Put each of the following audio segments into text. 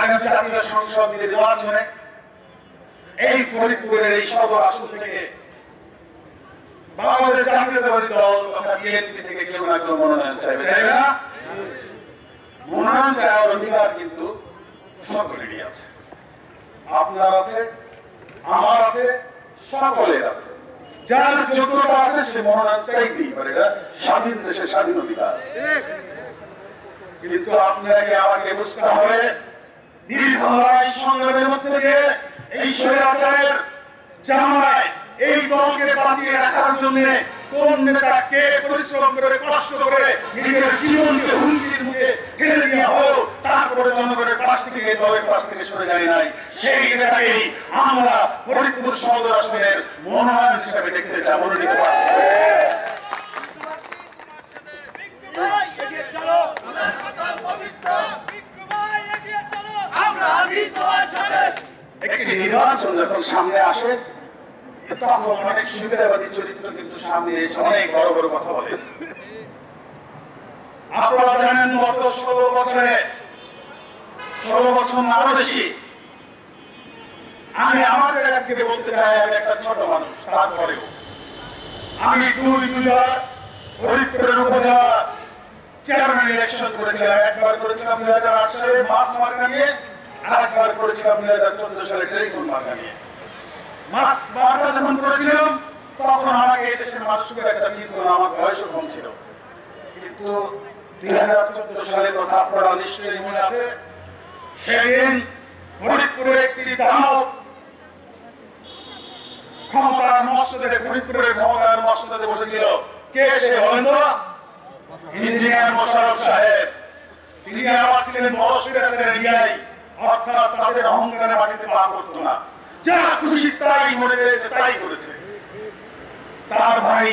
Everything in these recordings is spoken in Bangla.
আগামী জাতীয় সংসদ নির্বাচনে এই ফরিদপুরের এই সদর আসন থেকে বাংলাদেশ জাতীয়তাবাদী দল তথা বিএনপি থেকে কেউ না কেউ মনোনয়ন চাইবে না? মনোনয়ন চাওয়ার অধিকার কিন্তু সকলেরই আছে, আপনার আছে, আমার আছে, সকলের আছে। যার যোগ্যতা আছে সে মনোনয়ন চাইতেই পারে, এটা স্বাধীন দেশের স্বাধীন অধিকার। কিন্তু আপনাকে আমাকে বুঝতে হবে দীর্ঘ লড়াই সংগ্রামের মধ্যে দিয়ে এই স্বৈরাচারের জামানায় এই দলকে বাঁচিয়ে রাখার জন্য কোন নেতা কে পরিশ্রম করে কষ্ট করে নিজের জীবনকে হুমকির মুখে ঠেলে দেওয়া হোক, তারপরে জনগণের পাশ থেকে এই দলের পাশ থেকে সরে যায় নাই, সেই নেতাকেই আমরা ফরিদপুর সদর আসনের মনোনয়ন হিসেবে দেখতে চাই, মনোনীত একটি নির্বাচন যখন সামনে আসে তখন অনেক সুবিধাবাদী চরিত্র কিন্তু সামনে এসে অনেক বড় বড় কথা বলে। আপনারা জানেন গত 16 বছর আরো বেশি আমি আমার জায়গা থেকে বলতে চাই আমি একটা ছোট মানুষ, তারপরেও আমি দুইবার ফরিদপুরের উপজেলা চেয়ারম্যান ইলেকশন করেছিলাম। একবার করেছিলাম 2008 সালে মাছ মার্কা নিয়ে, আর একবার করেছিলাম 2014 সালে টেলিফোন মার্কা নিয়ে। মাছ মার্কা যখন করেছিলাম তখন আমাকে এই দেশের মানুষকে একটা চিন্তা, আমার বয়সও কম ছিল, কিন্তু 2014 সালের কথা আপনারা নিশ্চয়ই মনে আছে। সেদিন ফরিদপুরের একটি দানব ক্ষমতার মসনদে, ফরিদপুরের ক্ষমতার মসনদে বসেছিল। কে সে বলেন তো? ইঞ্জিনিয়ার মোশাররফ সাহেব। তিনি আবার ছিলেন বড় স্বৈরাচারের ন্যায়, অর্থাৎ তাদের অহংকারে মাটিতে পা করতো না, যা খুশি তাই মনে পেরেছে তাই করেছে। তার ভাই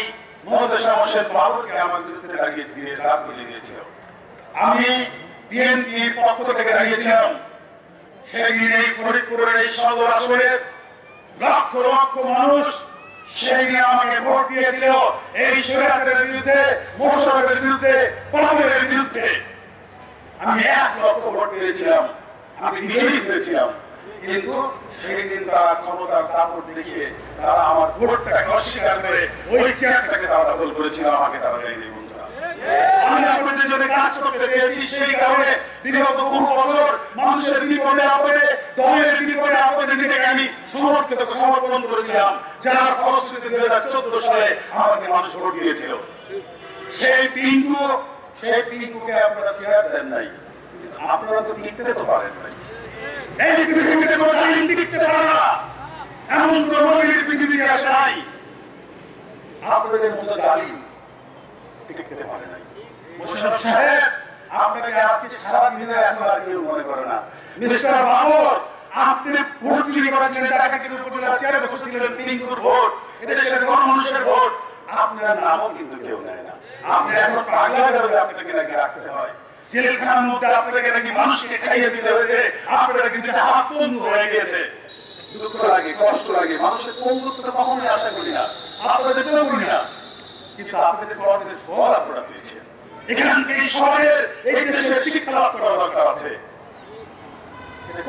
মহোদশা হোসেন বাবরকে আমার বিরুদ্ধে দাঁড়িয়ে দিয়ে দাঁড় করিয়ে দিয়েছিল। আমি বিএনপির পক্ষ থেকে দাঁড়িয়েছিলাম। সেদিন এই ফরিদপুরের এই সদর আসনের লক্ষ লক্ষ মানুষ সেদিন আমাকে ভোট দিয়েছিল এই স্বৈরাচারের বিরুদ্ধে, মোশাররফের বিরুদ্ধে, বাবরের বিরুদ্ধে। আমি 1 লক্ষ ভোট পেয়েছিলাম, আমি বিজয়ী হয়েছিলাম। কিন্তু সেই দিন তারা ক্ষমতার দাপট দেখিয়ে তারা আমার ভোটটাকে অস্বীকার করে ওই চেয়ারটাকে তারা দখল করেছিল, আমাকে তারা দেয়নি। আমি আপনাদের জন্য কাজ করতে চেয়েছি, সেই কারণে বিগত বহু বছর মানুষের বিপদে আপদে, দলের বিপদে আপদে নিজেকে আমি সমর্পণ করেছিলাম, যার ফলশ্রুতিতে 2014 সালে আমাকে মানুষ ভোট দিয়েছিল। সেই পিঙ্কুকে আপনারা শেয়ার দেন নাই, আপনারা তো টিকতে তো পারেন নাই। এই পৃথিবীতে কোনো জালিম টিকতে পারে না, এমন কোন নবীর পৃথিবীতে আসে নাই। আপনাদের মতো জালিম টিকতে পারে নাই। মোশাররফ সাহেব, আপনাকে আজকে সারা দিনে এখন আর কেউ মনে করে না। মিস্টার বাবর, আপনি ভোট চুরি করেছেন, ঢাকার উপজেলার চেয়ারে বসেছিলেন, পিঙ্কুর ভোট, এদেশের গণমানুষের ভোট, আপনার নামও কিন্তু কেউ নেয় না। আপনি এখন পাগলা করে আপনাকে নাকি রাখতে হয়, জেলখানার মধ্যে আপনাকে নাকি মানুষকে খাইয়ে দিতে হয়েছে, আপনারা কিন্তু হাত বন্ধ হয়ে গিয়েছে। দুঃখ লাগে, কষ্ট লাগে, মানুষের পঙ্গুত্ব তো কখনোই আশা করি না, আপনাদের তো করি না, কিন্তু আপনাদের কর্মের ফল আপনারা পেয়েছেন। এখানকে এই শহরের এই দেশের শিক্ষা লাভ করা দরকার আছে।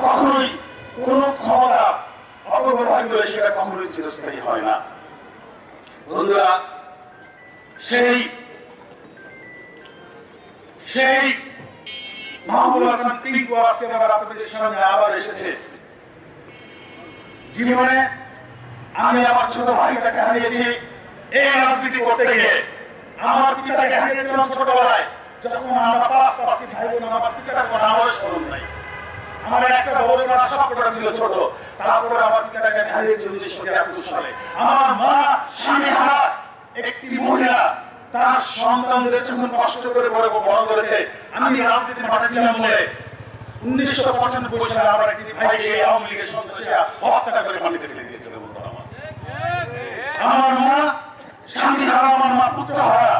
কখনোই কোন ক্ষমতা অপব্যবহার করে সেটা কখনোই চিরস্থায়ী হয় না। বন্ধুরা, সেই মাহমুদুল হাসান পিঙ্কু আজকে আপনাদের সামনে আবার এসেছে। জীবনে আমি আমার ছোট ভাইটাকে হারিয়েছি এই রাজনীতি করতে গিয়ে। আমার পিতাকে হারিয়েছিলাম ছোটবেলায়, যখন আমরা 5 ভাই বোন, আমার পিতার কোনো আমারও স্মরণ নাই। আমার একটা বড় বোন সবকটা ছিল ছোট, তারপরে আমার পিতাকে হারিয়েছি 1971 সালে। আমার মা স্বামীহারা একটি মহিলা, তার সন্তানদের যখন কষ্ট করে বড় করেছে, আমি রাজনীতির মাঠে ছিলাম বলে 1995 সালে আমার একটি ভাইকে আওয়ামী লীগের সন্ত্রাসীরা হত্যা করে পানিতে ফেলে দিয়েছিল। আমার মা স্বামী হারা, আমার মা পুত্র হারা,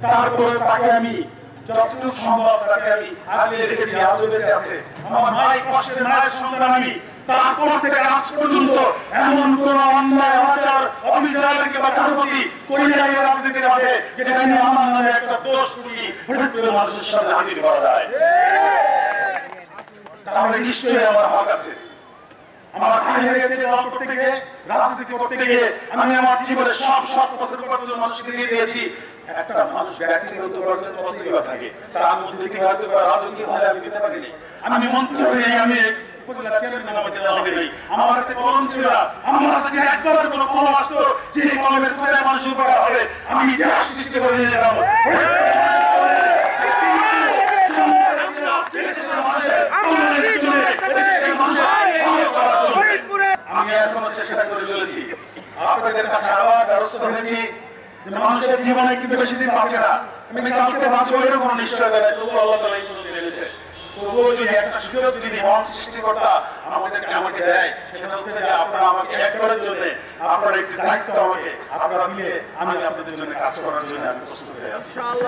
তারপরে তাকে আমি যতটুকু সম্ভব তাকে আমি আগলে রেখেছি, আজও বেঁচে আছে। আমার মায়ের কষ্টের মায়ের সন্তান আমি। তারপর থেকে আজ পর্যন্ত এমন কোন অন্যায়, অনাচার, অবিচার কিংবা দুর্নীতি করি নাই রাজনীতির মাঠে যেখানে আমার নামে একটা দোষ উঠিয়ে ফরিদপুরের মানুষের সামনে হাজির করা যায়। তাহলে নিশ্চয়ই আমার হক আছে। আমার ভাই হয়েছে দল করতে গিয়ে, রাজনীতি করতে গিয়ে আমি আমার জীবনের সব সৎ পথের উপার্জন মানুষকে দিয়ে দিয়েছি। একটা মানুষ ব্যক্তিগত উপার্জন কতই বা থাকে, তার মধ্যে থেকে হয়তো রাজকীয় ভাবে আমি দিতে পারিনি। আমি মন্ত্রী হয়ে আমি উপজেলা চেয়ারম্যান আমাকে দেওয়া হবে নাই। আমার হাতে কলম ছিল না, আমার হাতে একবার কোনো কলম আসতো যে কলমের কোথায় মানুষের উপকার হবে আমি ইতিহাস সৃষ্টি করে নিয়ে যেতাম। আমি এখনো চেষ্টা করে চলেছি, আপনাদের কাছে আবার দ্বারস্থ হয়েছি যে মানুষের জীবনে কিন্তু বেশি দিন বাঁচে না। আমি কালকে বাঁচবো এরকম কোনো নিশ্চয়তা নেই, তবু আল্লাহ তাআলা এই পর্যন্ত এনেছে। তবুও যদি একটা সুযোগ যদি মহান সৃষ্টিকর্তা আমাকে দেয়, সেটা হচ্ছে যে আপনারা আমাকে একবারের জন্য আপনারা একটি দায়িত্ব আমাকে আপনারা দিলে আমি আপনাদের জন্য কাজ করার জন্য আমি প্রস্তুত হয়ে আছি।